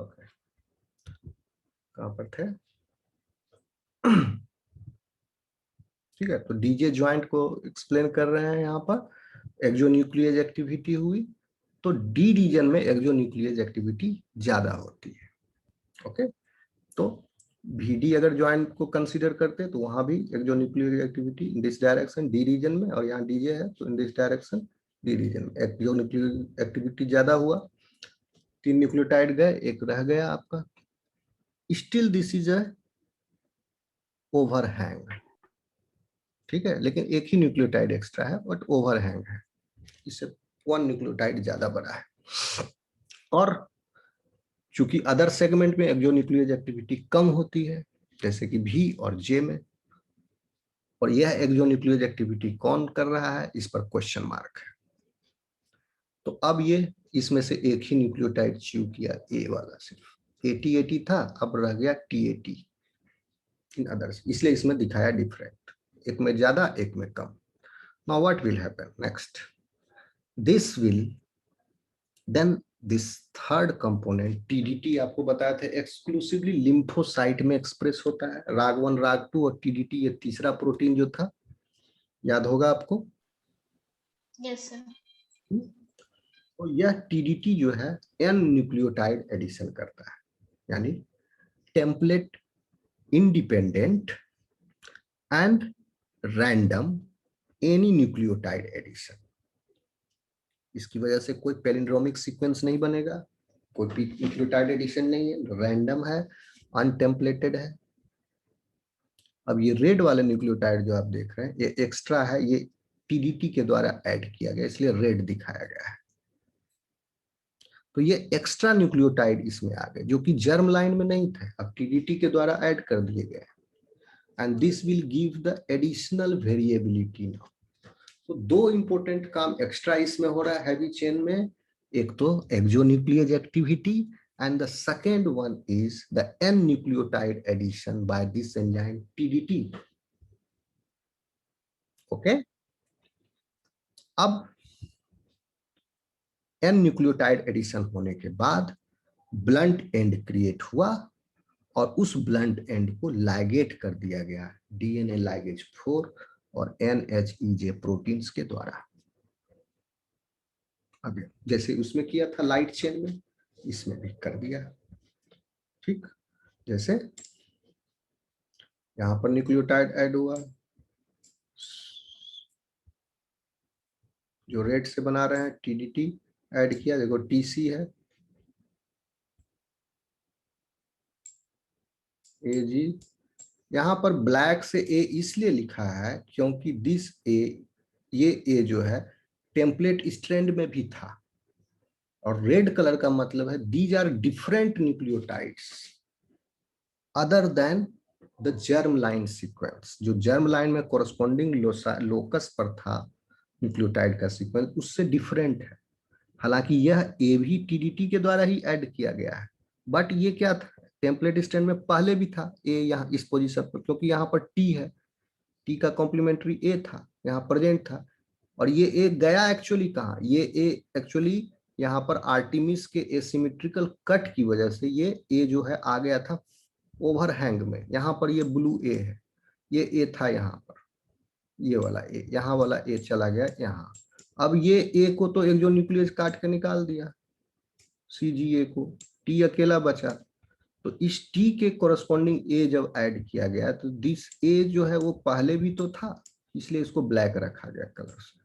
Okay, कहाँ पर थे? ठीक है, तो डीजे ज्वाइंट को एक्सप्लेन कर रहे हैं यहाँ पर। एक्सोन्यूक्लियस एक्टिविटी हुई तो डी रीजन में एक्सोन्यूक्लियस एक्टिविटी ज्यादा होती है। ओके, तो VD अगर ज्वाइंट को कंसीडर करते हैं तो वहां भी exonuclease activity in this direction D reason में, और यहाँ डीजे है तो in this direction D reason में एक्सोन्यूक्लियस एक्टिविटी ज्यादा हुआ। 3 न्यूक्लियोटाइड गए, एक रह गया आपका। Still this is a overhang, ठीक है, लेकिन एक ही न्यूक्लियोटाइड एक्स्ट्रा है बट ओवरहैंग है, इससे 1 न्यूक्लियोटाइड ज्यादा बड़ा है। और चूंकि अदर सेगमेंट में एक्सोन्यूक्लियस एक्टिविटी कम होती है जैसे कि V और J में, और यह एक्सोन्यूक्लियस एक्टिविटी कौन कर रहा है इस पर क्वेश्चन मार्क है। तो अब ये इसमें से एक ही न्यूक्लियोटाइड चू किया, A वाला, सिर्फ AT था, अब रह गया TAT इन अदर्स, इसलिए इसमें दिखाया डिफरेंट, एक में ज्यादा एक में कम। Now what will happen next, this will then this third component TDT आपको बताया था एक्सक्लूसिवली लिम्फोसाइट में एक्सप्रेस होता है। RAG1 RAG2 और TDT ये तीसरा प्रोटीन जो था, याद होगा आपको? Yes sir. तो यह TDT जो है N न्यूक्लियोटाइड एडिशन करता है, यानी template independent and random any nucleotide addition. इसकी वजह से कोई पैलिंड्रोमिक सीक्वेंस नहीं बनेगा, कोई न्यूक्लियोटाइड एडिशन नहीं है, रैंडम है, अनटेम्पलेटेड है। अब ये रेड वाले न्यूक्लियोटाइड जो आप देख रहे हैं ये एक्स्ट्रा है, ये TDT के द्वारा ऐड किया गया इसलिए रेड दिखाया गया है। तो ये एक्स्ट्रा न्यूक्लियोटाइड इसमें आ गए जो कि जर्म लाइन में नहीं थे, अब TDT के द्वारा ऐड कर दिए गए, and this will give the additional variability now. तो 2 इंपॉर्टेंट काम एक्स्ट्रा इसमें हो रहा है हैवी चेन में, एक तो exonuclease activity and the second one is the N nucleotide addition by this enzyme TDT. Okay, अब N न्यूक्लियोटाइड एडिशन होने के बाद ब्लंट एंड क्रिएट हुआ और उस ब्लंट एंड को लाइगेट कर दिया गया DNA लाइगेज 4 और NHEJ प्रोटीन्स के द्वारा। अब जैसे उसमें किया था लाइट चेन में, इसमें भी कर दिया। ठीक, जैसे यहां पर न्यूक्लियोटाइड ऐड हुआ, जो रेड से बना रहे हैं TDT ऐड किया, देखो TC है, AG, यहाँ पर ब्लैक से A इसलिए लिखा है क्योंकि दिस A, ये A जो है टेम्पलेट स्ट्रैंड में भी था, और रेड कलर का मतलब है these are different nucleotides other than the germ line sequence. जो जर्म लाइन में कोरस्पॉन्डिंग लोकस पर था न्यूक्लियोटाइड का सीक्वेंस उससे डिफरेंट है। हालांकि यह ए भी TDT के द्वारा ही ऐड किया गया है, बट ये क्या था टेम्पलेट स्टैंड में पहले भी था ए यहाँ इस पोजीशन पर, क्योंकि यहाँ पर T है, T का कॉम्प्लीमेंट्री A था, यहाँ प्रेजेंट था, और ये ए गया एक्चुअली कहाँ, ये ए एक्चुअली यहाँ पर आर्टिमिस के एसिमेट्रिकल कट की वजह से ये ए जो है आ गया था ओवरहैंग में। यहाँ पर ये ब्लू ए है, ये ए था यहाँ पर, ये वाला ए, यहाँ वाला ए चला गया यहाँ। अब ये ए को तो एक जो न्यूक्लियस काट के निकाल दिया CGA को, T अकेला बचा, तो इस T के कोरस्पॉन्डिंग ए जब ऐड किया गया तो दिस ए जो है वो पहले भी तो था, इसलिए इसको ब्लैक रखा गया कलर से,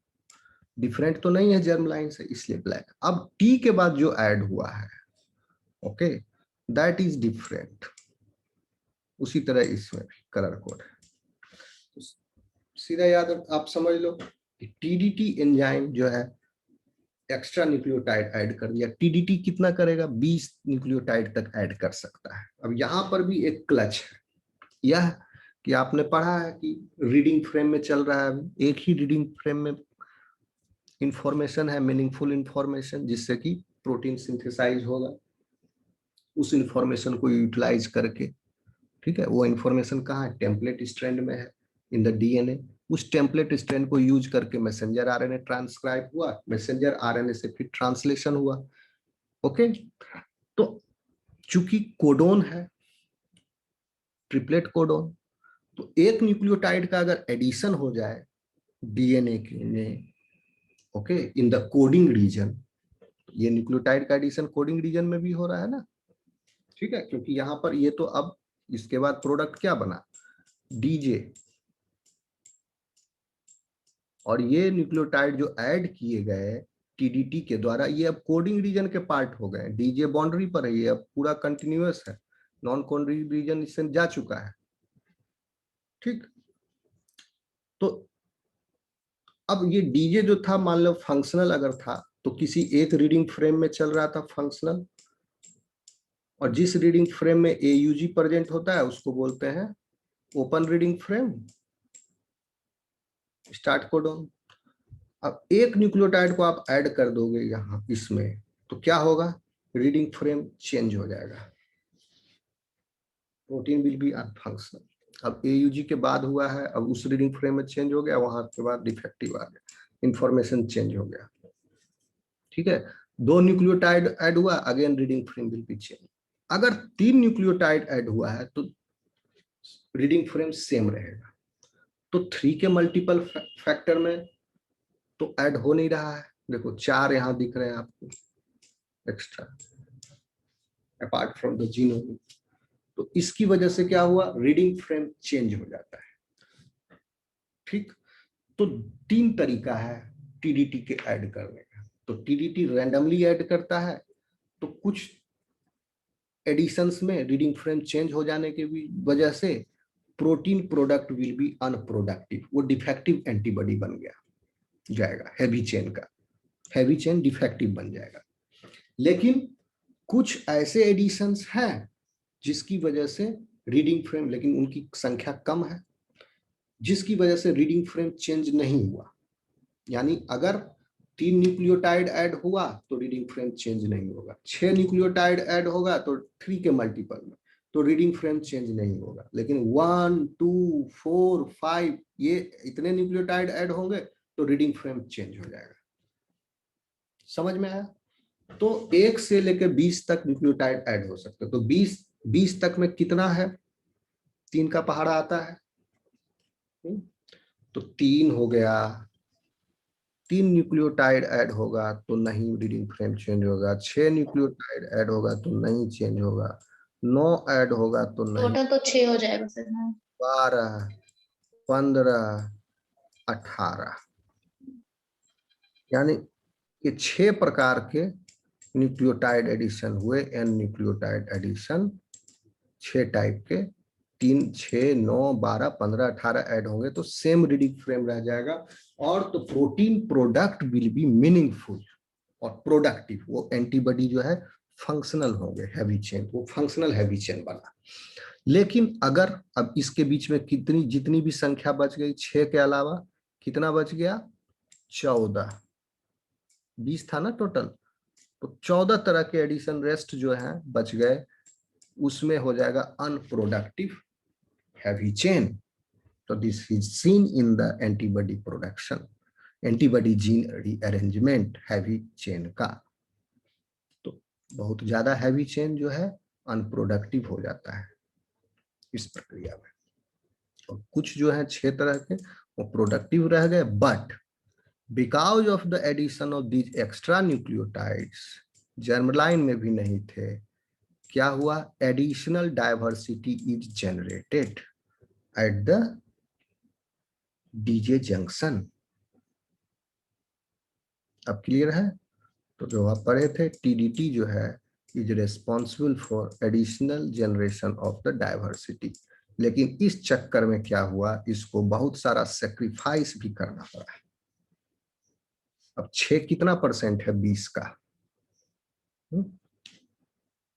डिफरेंट तो नहीं है जर्म लाइन से इसलिए ब्लैक। अब T के बाद जो ऐड हुआ है ओके दैट इज डिफरेंट, उसी तरह इसमें भी कलर कोड है। तो सीधा याद आप समझ लो कि TDT एंजाइम जो है एक्स्ट्रा न्यूक्लियोटाइड ऐड कर दिया, TDT कितना करेगा 20 न्यूक्लियोटाइड तक ऐड कर सकता है। अब यहाँ पर भी एक क्लच है, यह कि आपने पढ़ा है कि रीडिंग फ्रेम में चल रहा है, एक ही रीडिंग फ्रेम में इंफॉर्मेशन है, मीनिंगफुल इंफॉर्मेशन, जिससे कि प्रोटीन सिंथेसाइज होगा, उस इंफॉर्मेशन को यूटिलाइज करके, ठीक है, वो इंफॉर्मेशन कहाँ है टेम्पलेट स्ट्रैंड में है इन द DNA, उस टेम्पलेट स्ट्रैंड को यूज करके मैसेंजर RNA ट्रांसक्राइब हुआ, मैसेंजर RNA से फिर ट्रांसलेशन हुआ। ओके, तो चूंकि कोडोन है, ट्रिपलेट कोडोन, तो एक न्यूक्लियोटाइड का अगर एडिशन हो जाए डीएनए में, okay, in the coding region, ये न्यूक्लियोटाइड का एडिशन कोडिंग रीजन में भी हो रहा है ना, ठीक है, क्योंकि यहां पर ये तो अब इसके बाद प्रोडक्ट क्या बना, डीजे, और ये न्यूक्लियोटाइड जो ऐड किए गए टीडीटी के द्वारा, ये अब कोडिंग रीजन के पार्ट हो गए, डीजे बाउंड्री पर है, ये अब पूरा कंटिन्यूअस है, नॉन कोडिंग रीजन इससे जा चुका है, ठीक। तो अब ये डीजे जो था, मान लो फंक्शनल अगर था, तो किसी एक रीडिंग फ्रेम में चल रहा था फंक्शनल, और जिस रीडिंग फ्रेम में एयूजी प्रेजेंट होता है उसको बोलते हैं open reading frame, start codon. अब एक न्यूक्लियोटाइड को आप ऐड कर दोगे यहाँ इसमें, तो क्या होगा, रीडिंग फ्रेम चेंज हो जाएगा, प्रोटीन विल बी अनफंक्शनल। अब एयूजी के बाद हुआ है, अब उस रीडिंग फ्रेम में चेंज हो गया, वहां के बाद डिफेक्टिव आ गया, इंफॉर्मेशन चेंज हो गया, ठीक है। दो न्यूक्लियोटाइड ऐड हुआ, again reading frame will be change. अगर 3 न्यूक्लियोटाइड ऐड हुआ है तो रीडिंग फ्रेम सेम रहेगा। तो 3 के मल्टीपल फैक्टर में तो ऐड हो नहीं रहा है, देखो 4 यहाँ दिख रहे हैं आपको extra apart from the genome. तो इसकी वजह से क्या हुआ, रीडिंग फ्रेम चेंज हो जाता है, ठीक। तो 3 तरीका है टीडीटी के ऐड करने का। तो टीडीटी रैंडमली ऐड करता है, तो कुछ एडिशंस में रीडिंग फ्रेम चेंज हो जाने की वजह से protein product will be unproductive, वो डिफेक्टिव एंटीबॉडी बन गया जाएगा, हैवी चेन का, हैवी चेन डिफेक्टिव बन जाएगा। लेकिन कुछ ऐसे एडिशंस हैं जिसकी वजह से रीडिंग फ्रेम, लेकिन उनकी संख्या कम है, जिसकी वजह से रीडिंग फ्रेम चेंज नहीं हुआ। यानी अगर 3 न्यूक्लियोटाइड ऐड हुआ तो रीडिंग फ्रेम चेंज नहीं होगा, 6 न्यूक्लियोटाइड ऐड होगा तो 3 के मल्टीपल में, तो रीडिंग फ्रेम चेंज नहीं होगा। लेकिन 1 2 4 5 ये इतने न्यूक्लियोटाइड ऐड होंगे तो रीडिंग फ्रेम चेंज हो जाएगा। समझ में आया? तो 1 से लेकर 20 तक न्यूक्लियोटाइड ऐड हो सकते हैं। तो 20 तक में कितना है, 3 का पहाड़ा आता है, तो 3 हो गया, 3 न्यूक्लियोटाइड ऐड होगा तो नहीं रीडिंग फ्रेम चेंज होगा, 6 न्यूक्लियोटाइड ऐड होगा तो नहीं चेंज होगा, 9 ऐड होगा तो नहीं, टोटल तो 6 हो जाएगा सर। हाँ। 12 15 18, यानी ये 6 प्रकार के न्यूक्लियोटाइड एडिशन हुए, एन न्यूक्लियोटाइड एडिशन 6 टाइप के, 3 6 9 12 15 18 ऐड होंगे तो सेम रीडिंग फ्रेम रह जाएगा। और तो protein product will be meaningful और प्रोडक्टिव, वो एंटीबॉडी जो है फंक्शनल होंगे, हैवी चेन, वो फंक्शनल हैवी चेन बना। लेकिन अगर अब इसके बीच में कितनी जितनी भी संख्या बच गई, 6 के अलावा कितना बच गया, 14, 20 था ना टोटल, तो 14 तरह के एडिशन रेस्ट जो है बच गए, उसमें हो जाएगा अनप्रोडक्टिव हैवी चेन। तो this is seen in the antibody production, antibody gene rearrangement heavy chain का। तो बहुत ज्यादा हैवी चेन जो है अनप्रोडक्टिव हो जाता है इस प्रक्रिया में, और कुछ जो है 6 तरह के वो प्रोडक्टिव रह गए। But because of the addition of these extra nucleotides, germline में भी नहीं थे, क्या हुआ, additional diversity is generated at the DJ junction. अब क्लियर है? तो जो आप पढ़े थे, टीडीटी जो है is responsible for additional generation of the diversity. लेकिन इस चक्कर में क्या हुआ, इसको बहुत सारा सेक्रीफाइस भी करना पड़ा। अब 6 कितना परसेंट है 20 का,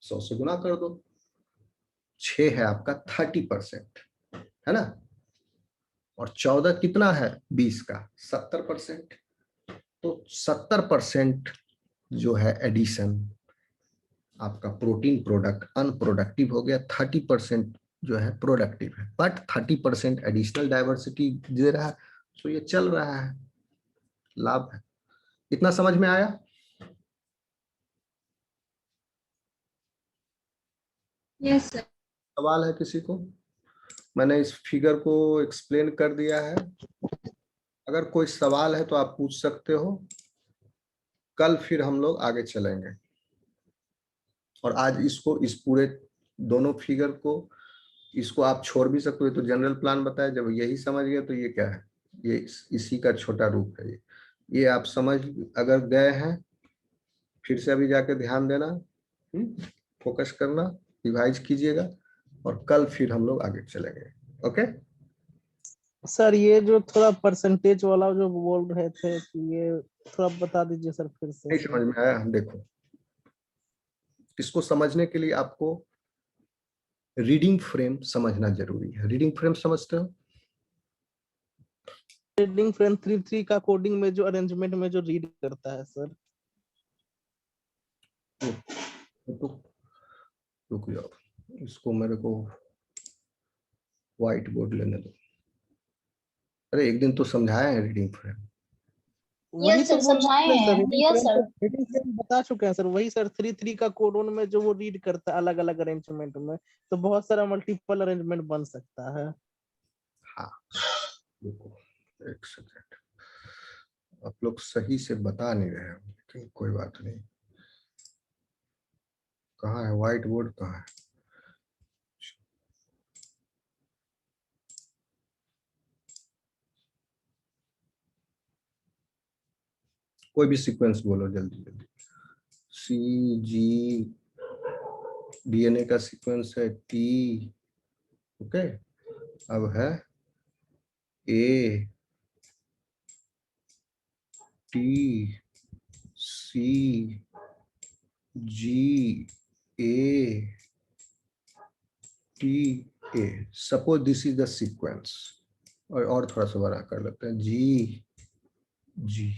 100 से गुना कर दो, 6 है आपका 30%, है ना, और 14 कितना है 20 का 70%। तो 70% जो है एडिशन आपका प्रोटीन प्रोडक्ट अनप्रोडक्टिव हो गया, 30% जो है प्रोडक्टिव है, बट 30% एडिशनल डाइवर्सिटी दे रहा है, तो ये चल रहा है, लाभ है। इतना समझ में आया? Yes sir. सवाल है किसी को? मैंने इस फिगर को एक्सप्लेन कर दिया है। अगर कोई सवाल है तो आप पूछ सकते हो। कल फिर हम लोग आगे चलेंगे। और आज इसको, इस पूरे दोनों फिगर को, इसको आप छोड़ भी सकते हो। तो जनरल प्लान बताया, जब यही समझ गए तो ये क्या है, ये इसी का छोटा रूप है। ये आप समझ अगर गए हैं, फिर से अभी जाके ध्यान देना, फोकस करना, रिवाइज कीजिएगा, और कल फिर हम लोग आगे चलेंगे। ओके सर ये जो थोड़ा परसेंटेज वाला जो बोल रहे थे कि ये थोड़ा बता दीजिए सर फिर से। नहीं समझ में आया? देखो, इसको समझने के लिए आपको रीडिंग फ्रेम समझना जरूरी है। रीडिंग फ्रेम समझते हो? रीडिंग फ्रेम 3-3 का कोडिंग में जो अरेंजमेंट में जो रीड करता है सर। तो रुक जाओ, इसको मेरे को व्हाइट बोर्ड लेने दो। अरे एक दिन तो समझाया है रीडिंग फ्रेम। वही यस तो सर, बोल समझाए रहे हैं सर, हैं। Yes sir. रीडिंग फ्रेम बता चुके हैं सर। वही सर 3-3 का कोडोन में जो वो रीड करता है अलग अलग अरेंजमेंट में, तो बहुत सारा मल्टीपल अरेंजमेंट बन सकता है। हाँ, रुको एक सेकेंड, आप लोग सही से बता नहीं रहे हो, लेकिन कोई बात नहीं। कहाँ है व्हाइट बोर्ड, कहाँ है? कोई भी सीक्वेंस बोलो जल्दी जल्दी। सी जी, डीएनए का सीक्वेंस है टी। ओके, अब है A T C G A T A. Suppose this is the sequence, और थोड़ा सा बड़ा कर लेते हैं, G G.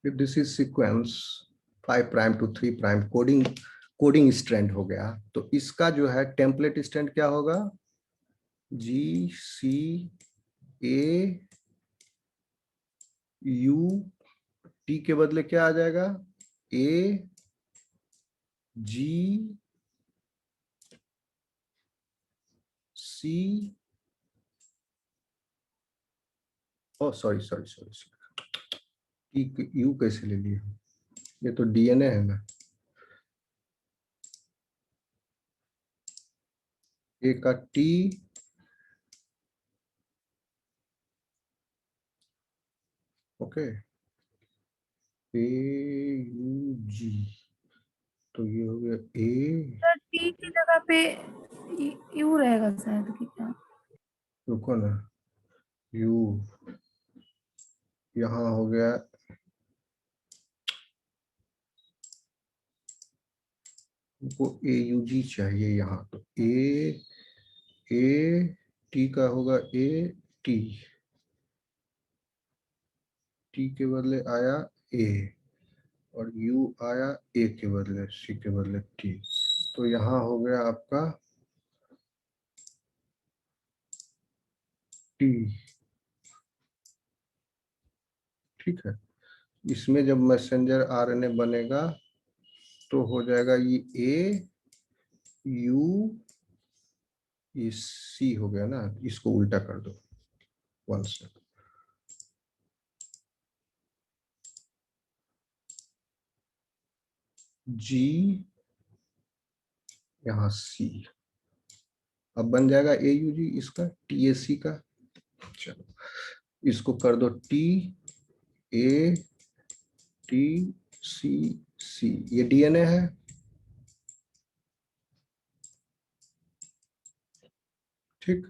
if this is sequence 5 prime to 3 prime, coding strand हो गया, तो इसका जो है टेम्पलेट स्ट्रैंड क्या होगा? जी सी ए यू, टी के बदले क्या आ जाएगा? A G C, oh sorry sorry sorry, T U कैसे ले लिया? ये तो डीएनए है ना। ए का टी, ओके, ए यू जी, तो ये हो गया ए। सर टी की जगह पे यू रहेगा शायद कि क्या? रुको ना, यू यहाँ हो गया, हमको ए यू जी चाहिए यहाँ, तो ए टी का होगा ए टी, टी के बदले आया ए, और यू आया ए के बदले, सी के बदले टी, तो यहाँ हो गया आपका टी। ठीक है, इसमें जब मैसेंजर आरएनए बनेगा तो हो जाएगा ये ए यू, ये सी हो गया ना, इसको उल्टा कर दो 1 से, जी यहाँ सी, अब बन जाएगा ए यू जी, इसका टी ए सी का। चलो इसको कर दो टी ए टी सी सी, ये डीएनए है। ठीक,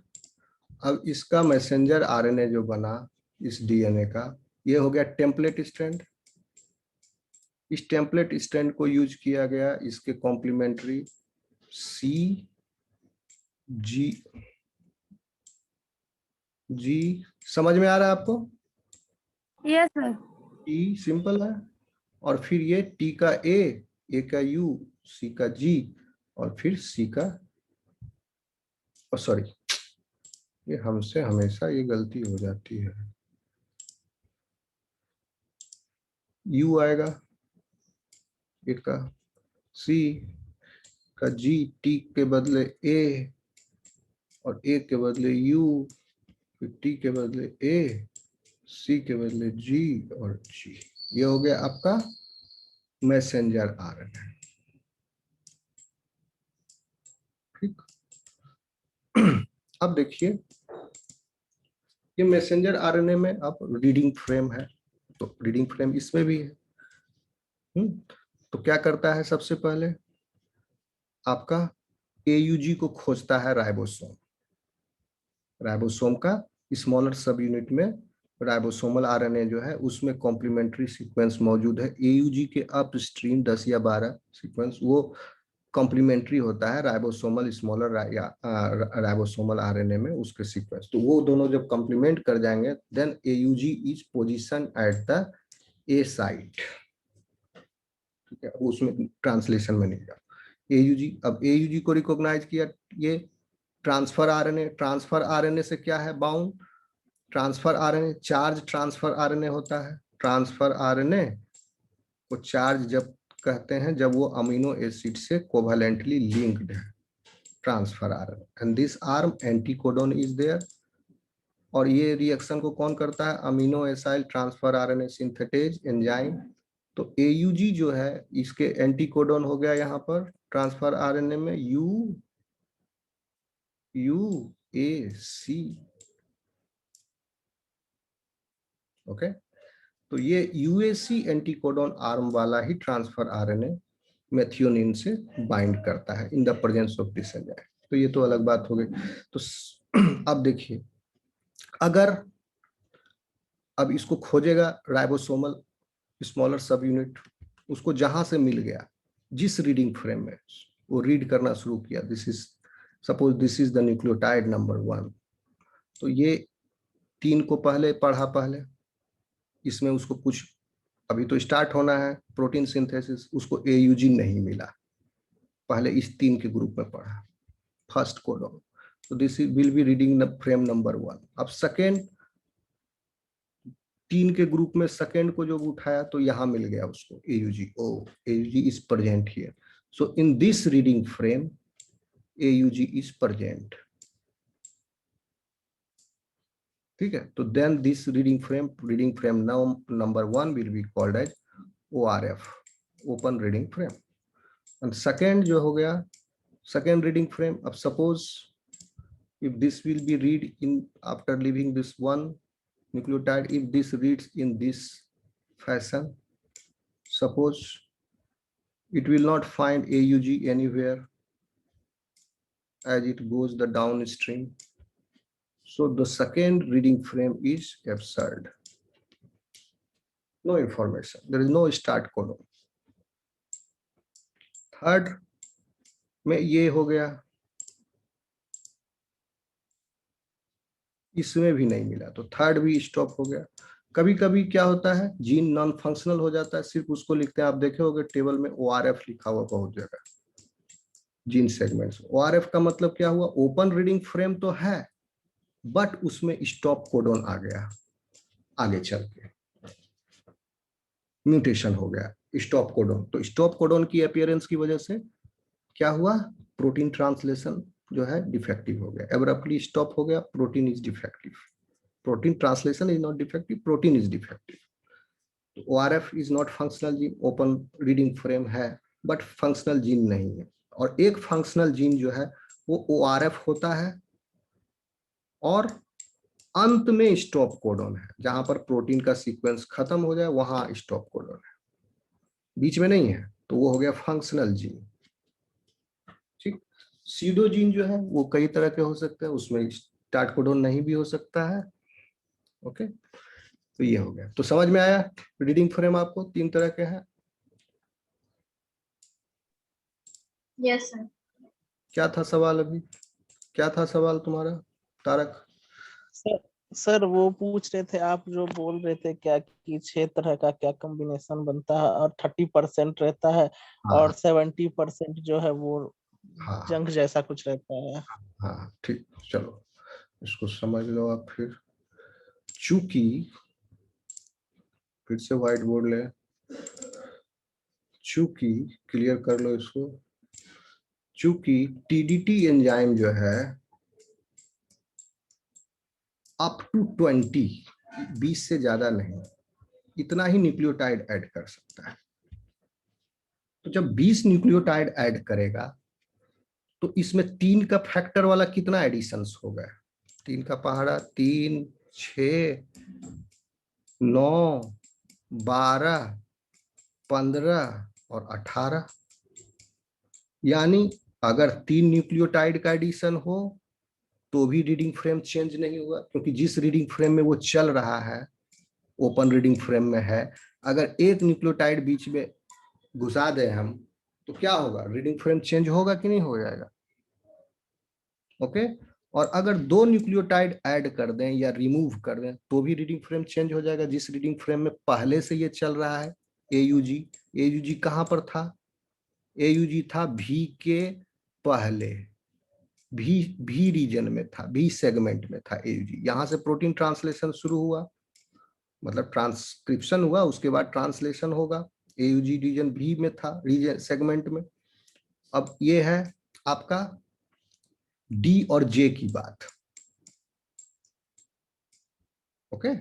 अब इसका मैसेंजर आरएनए जो बना इस डीएनए का, ये हो गया टेम्पलेट स्ट्रैंड। इस टेम्पलेट स्ट्रैंड को यूज किया गया इसके कॉम्प्लीमेंट्री सी जी जी। समझ में आ रहा है आपको? Yes sir. टी सिंपल है, और फिर ये टी का ए का यू, सी का जी, और फिर सी का, सॉरी, ये हमसे हमेशा ये गलती हो जाती है, यू आएगा, इट का सी का जी, टी के बदले ए और ए के बदले यू, फिर टी के बदले ए, सी के बदले जी और जी। ये हो गया आपका मैसेंजर आरएनए। ठीक। अब देखिए ये मैसेंजर आरएनए में अब रीडिंग फ्रेम है, तो रीडिंग फ्रेम इसमें भी है। तो क्या करता है, सबसे पहले आपका एयूजी को खोजता है राइबोसोम। राइबोसोम का स्मॉलर सब यूनिट में राइबोसोमल आरएनए जो है उसमें कॉम्प्लीमेंट्री सीक्वेंस मौजूद है। एयूजी के अपस्ट्रीम 10 या 12 सीक्वेंस वो कॉम्प्लीमेंट्री होता है राइबोसोमल स्मॉलर या राइबोसोमल आरएनए में उसके सीक्वेंस। तो वो दोनों जब कॉम्प्लीमेंट कर जाएंगे then AUG is position at the A site. ठीक है, उसमें ट्रांसलेशन में नहीं गया एयूजी। अब एयूजी को रिकॉग्नाइज किया ये ट्रांसफर आरएनए। ट्रांसफर आरएनए से क्या है bound, transfer RNA charge transfer RNA होता है। ट्रांसफर आरएनए को चार्ज जब कहते हैं जब वो अमीनो एसिड से कोवेलेंटली लिंक्ड है, transfer RNA. And this arm anticodon is there. और ये रिएक्शन को कौन करता है, amino acyl transfer RNA synthetase enzyme. तो एयूजी जो है इसके एंटीकोडन हो गया यहाँ पर ट्रांसफर आरएनए में यूएसी। ओके, तो ये यूएसी एंटीकोडन आर्म वाला ही ट्रांसफर आरएनए मेथियोनिन से बाइंड करता है in the presence of this enzyme. तो ये तो अलग बात हो गई। तो अब देखिए अगर अब इसको खोजेगा राइबोसोमल स्मॉलर सब यूनिट, उसको जहां से मिल गया जिस रीडिंग फ्रेम में वो रीड करना शुरू किया, this is suppose this is the nucleotide number 1। तो ये 3 को पहले पढ़ा, पहले इसमें उसको कुछ अभी तो स्टार्ट होना है प्रोटीन सिंथेसिस, उसको एयूजी नहीं मिला, पहले इस 3 के ग्रुप में पढ़ा फर्स्ट कोडन। तो this will be reading frame number 1। अब सेकेंड 3 के ग्रुप में सेकेंड को जो उठाया तो यहां मिल गया उसको AUG. Oh AUG is present here, so in this reading frame AUG is present. ठीक है, तो then this reading frame number 1 will be called as ORF, open reading frame. And second जो हो गया सेकेंड रीडिंग फ्रेम, अब suppose if this will be read in after leaving this one nucleotide, if this reads in this fashion, suppose it will not find AUG anywhere as it goes the downstream, so the second reading frame is absurd, no information, there is no start codon। Third में ये हो गया, इसमें भी नहीं मिला तो third भी स्टॉप हो गया। कभी कभी क्या होता है जीन नॉन फंक्शनल हो जाता है, सिर्फ उसको लिखते हैं, आप देखे होंगे टेबल में ORF लिखा हुआ बहुत जगह जीन सेगमेंट्स। ORF का मतलब क्या हुआ, ओपन रीडिंग फ्रेम तो है बट उसमें स्टॉप कोडन आ गया, आगे चल के म्यूटेशन हो गया स्टॉप कोडन। तो स्टॉप कोडन की अपीयरेंस की वजह से क्या हुआ, प्रोटीन ट्रांसलेशन जो है डिफेक्टिव हो गया, एब्रप्टली स्टॉप हो गया, protein is defective. Protein translation is not defective, protein is defective. ORF is not functional gene, open reading frame है बट फंक्शनल जीन नहीं है। और एक फंक्शनल जीन जो है वो ORF होता है और अंत में स्टॉप कोडन है, जहां पर प्रोटीन का सीक्वेंस खत्म हो जाए वहां स्टॉप कोडन है, बीच में नहीं है, तो वो हो गया फंक्शनल जीन। ठीक, सीडो जीन जो है वो कई तरह के हो सकते हैं, उसमें स्टार्ट कोडन नहीं भी हो सकता है। ओके, तो ये हो गया। तो समझ में आया रीडिंग फ्रेम आपको 3 तरह के हैं। Yes sir. क्या था सवाल, अभी क्या था सवाल तुम्हारा तारक? सर वो पूछ रहे थे, आप जो बोल रहे थे क्या कि 6 तरह का क्या कॉम्बिनेशन बनता है और 30% रहता है हाँ और 70% जो है वो हाँ जंग जैसा कुछ रहता है। हाँ, ठीक, चलो इसको समझ लो आप। फिर से व्हाइट बोर्ड ले। चूंकि क्लियर कर लो इसको, चूंकि टीडीटी एंजाइम जो है अप टू 20 से ज्यादा नहीं, इतना ही न्यूक्लियोटाइड ऐड कर सकता है। तो जब 20 न्यूक्लियोटाइड ऐड करेगा तो इसमें 3 का फैक्टर वाला कितना एडिशंस हो गया? 3 का पहाड़ा, 3, 6, 9, 12, 15 और 18। यानी अगर 3 न्यूक्लियोटाइड का एडिशन हो तो भी रीडिंग फ्रेम चेंज नहीं हुआ, क्योंकि जिस रीडिंग फ्रेम में वो चल रहा है ओपन रीडिंग फ्रेम में है। अगर एक न्यूक्लियोटाइड बीच में घुसा दें हम तो क्या होगा? रीडिंग फ्रेम चेंज होगा कि नहीं हो जाएगा? ओके। और अगर 2 न्यूक्लियोटाइड ऐड कर दें या रिमूव कर दें तो भी रीडिंग फ्रेम चेंज हो जाएगा, जिस रीडिंग फ्रेम में पहले से ये चल रहा है एयूजी। एयूजी कहां पर था? एयूजी था भी के पहले, भी रीजन में था, भी सेगमेंट में था एयूजी। यहां से प्रोटीन ट्रांसलेशन शुरू हुआ, मतलब ट्रांसक्रिप्शन हुआ, उसके बाद ट्रांसलेशन होगा। एयूजी रीजन भी में था, रीजन सेगमेंट में। अब ये है आपका डी और जे की बात। ओके,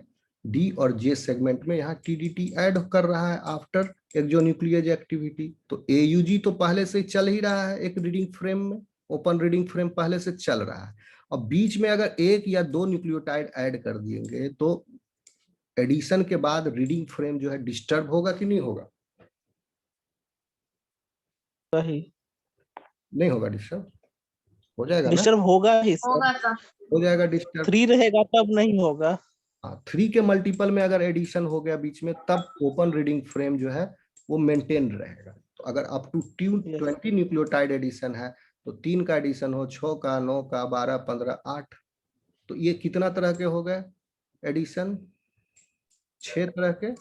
डी और जे सेगमेंट में यहाँ टीडीटी ऐड कर रहा है आफ्टर एक्सोन्यूक्लियेज एक्टिविटी। तो एयूजी तो पहले से चल ही रहा है एक रीडिंग फ्रेम में, ओपन रीडिंग फ्रेम पहले से चल रहा है। अब बीच में अगर 1 या 2 न्यूक्लियोटाइड ऐड कर दिएंगे तो एडिशन के बाद रीडिंग फ्रेम जो है डिस्टर्ब होगा कि नहीं होगा? सही, नहीं होगा डिस्टर्ब? हो जाएगा ना? डिस्टर्ब होगा ही सर। होगा सर। हो जाएगा डिस्टर्ब। 3 रहेगा तब नहीं होगा। हाँ, 3 के मल्टीपल में अगर एडिशन हो गया बीच में तब ओपन रीडिंग फ्रेम जो है वो मेंटेन रहेगा। तो अगर अप टू 20 न्यूक्लियोटाइड एडिशन है तो 3 का एडिशन हो, 6 का, 9 का, 12, 15, 8, तो ये कितना तरह के हो गए एडिशन? 6 तरह के।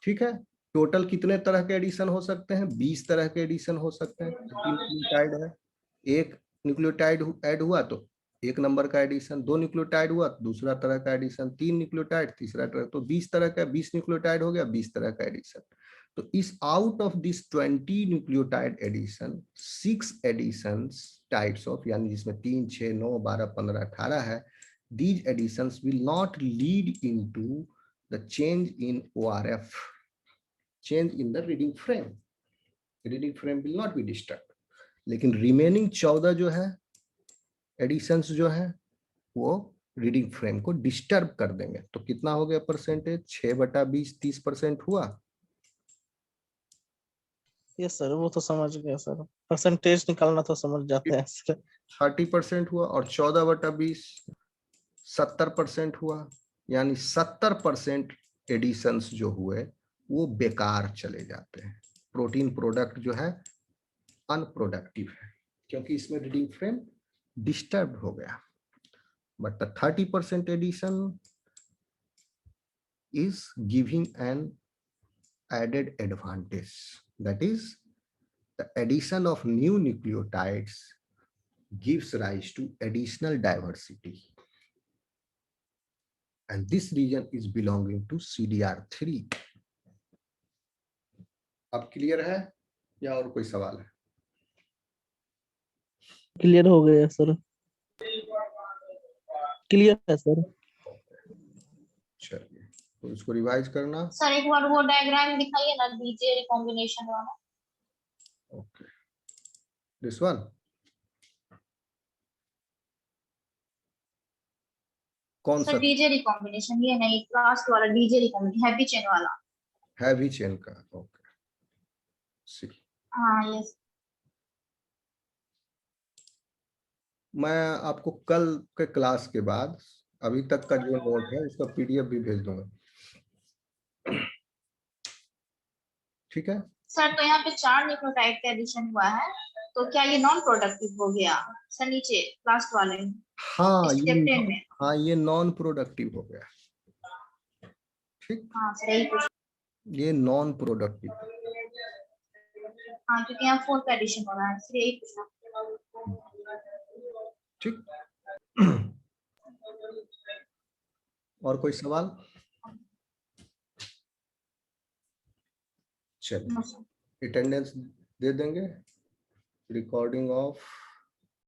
ठीक है, टोटल कितने तरह के एडिशन हो सकते हैं? 20 तरह के एडिशन हो सकते हैं। 3 न्यूक्लियोटाइड है, एक न्यूक्लियोटाइड ऐड हुआ तो 1 नंबर का एडिशन, 2 न्यूक्लियोटाइड हुआ तो दूसरा तरह का एडिशन, 3 न्यूक्लियोटाइड तीसरा तरह, तो 20 तरह का, 20 न्यूक्लियोटाइड हो गया 20 तरह का एडिशन। तो इस out of this 20 nucleotide addition 6 additions types of, यानी जिसमें 3, 6, 9, 12, 15, 18 है, these additions will not lead into the change in ORF, change in the reading frame. Reading frame will not be disturbed. लेकिन रिमेनिंग 14 जो है editions जो है वो reading frame को डिस्टर्ब कर देंगे। तो कितना हो गया परसेंटेज? 6/20, 30% हुआ। यस सर, वो तो समझ गया सर, परसेंटेज निकालना तो समझ जाते हैं सर। 30% हुआ और 14/20 70% हुआ, यानी 70% एडिशंस जो हुए वो बेकार चले जाते हैं। प्रोटीन प्रोडक्ट जो है अनप्रोडक्टिव है क्योंकि इसमें रीडिंग फ्रेम डिस्टर्ब हो गया। But the 30% addition is giving an added advantage, that is the addition of new nucleotides gives rise to additional diversity, and this region is belonging to CDR3. अब clear है या और कोई सवाल है? Clear हो गया सर, क्लियर है सर। चलिए, तो इसको रिवाइज करना। सर एक बार वो डायग्राम दिखाइए ना, डीजे रिकॉम्बिनेशन वाला। Okay, this one. कौन सा? सर डीजे रिकॉम्बिनेशन, ये नहीं, लास्ट वाला डीजे रिकॉम्बिनेशन, हैप्पी चेन वाला। हैवी चेन का। ओके, सी। हाँ यस। मैं आपको कल के क्लास के बाद अभी तक का जो नोट है उसका पीडीएफ भी भेज दूंगा। ठीक है सर तो यहाँ पे 4 न्यूक्लियोटाइड का एडिशन हुआ है, तो क्या ये नॉन प्रोडक्टिव हो गया? सर नीचे लास्ट वाले में, हाँ, स्टेप 10 में। हाँ ये नॉन प्रोडक्टिव हो गया। ठीक, हाँ सर यही कुछ। ये नॉन प्रोडक्टिव। हाँ क्योंकि यहाँ 4 का एडिशन हो रहा है, सर यही पूछना। ठीक। और कोई सवाल? चलिए नो सर। अटेंडेंस दे देंगे, रिकॉर्डिंग ऑफ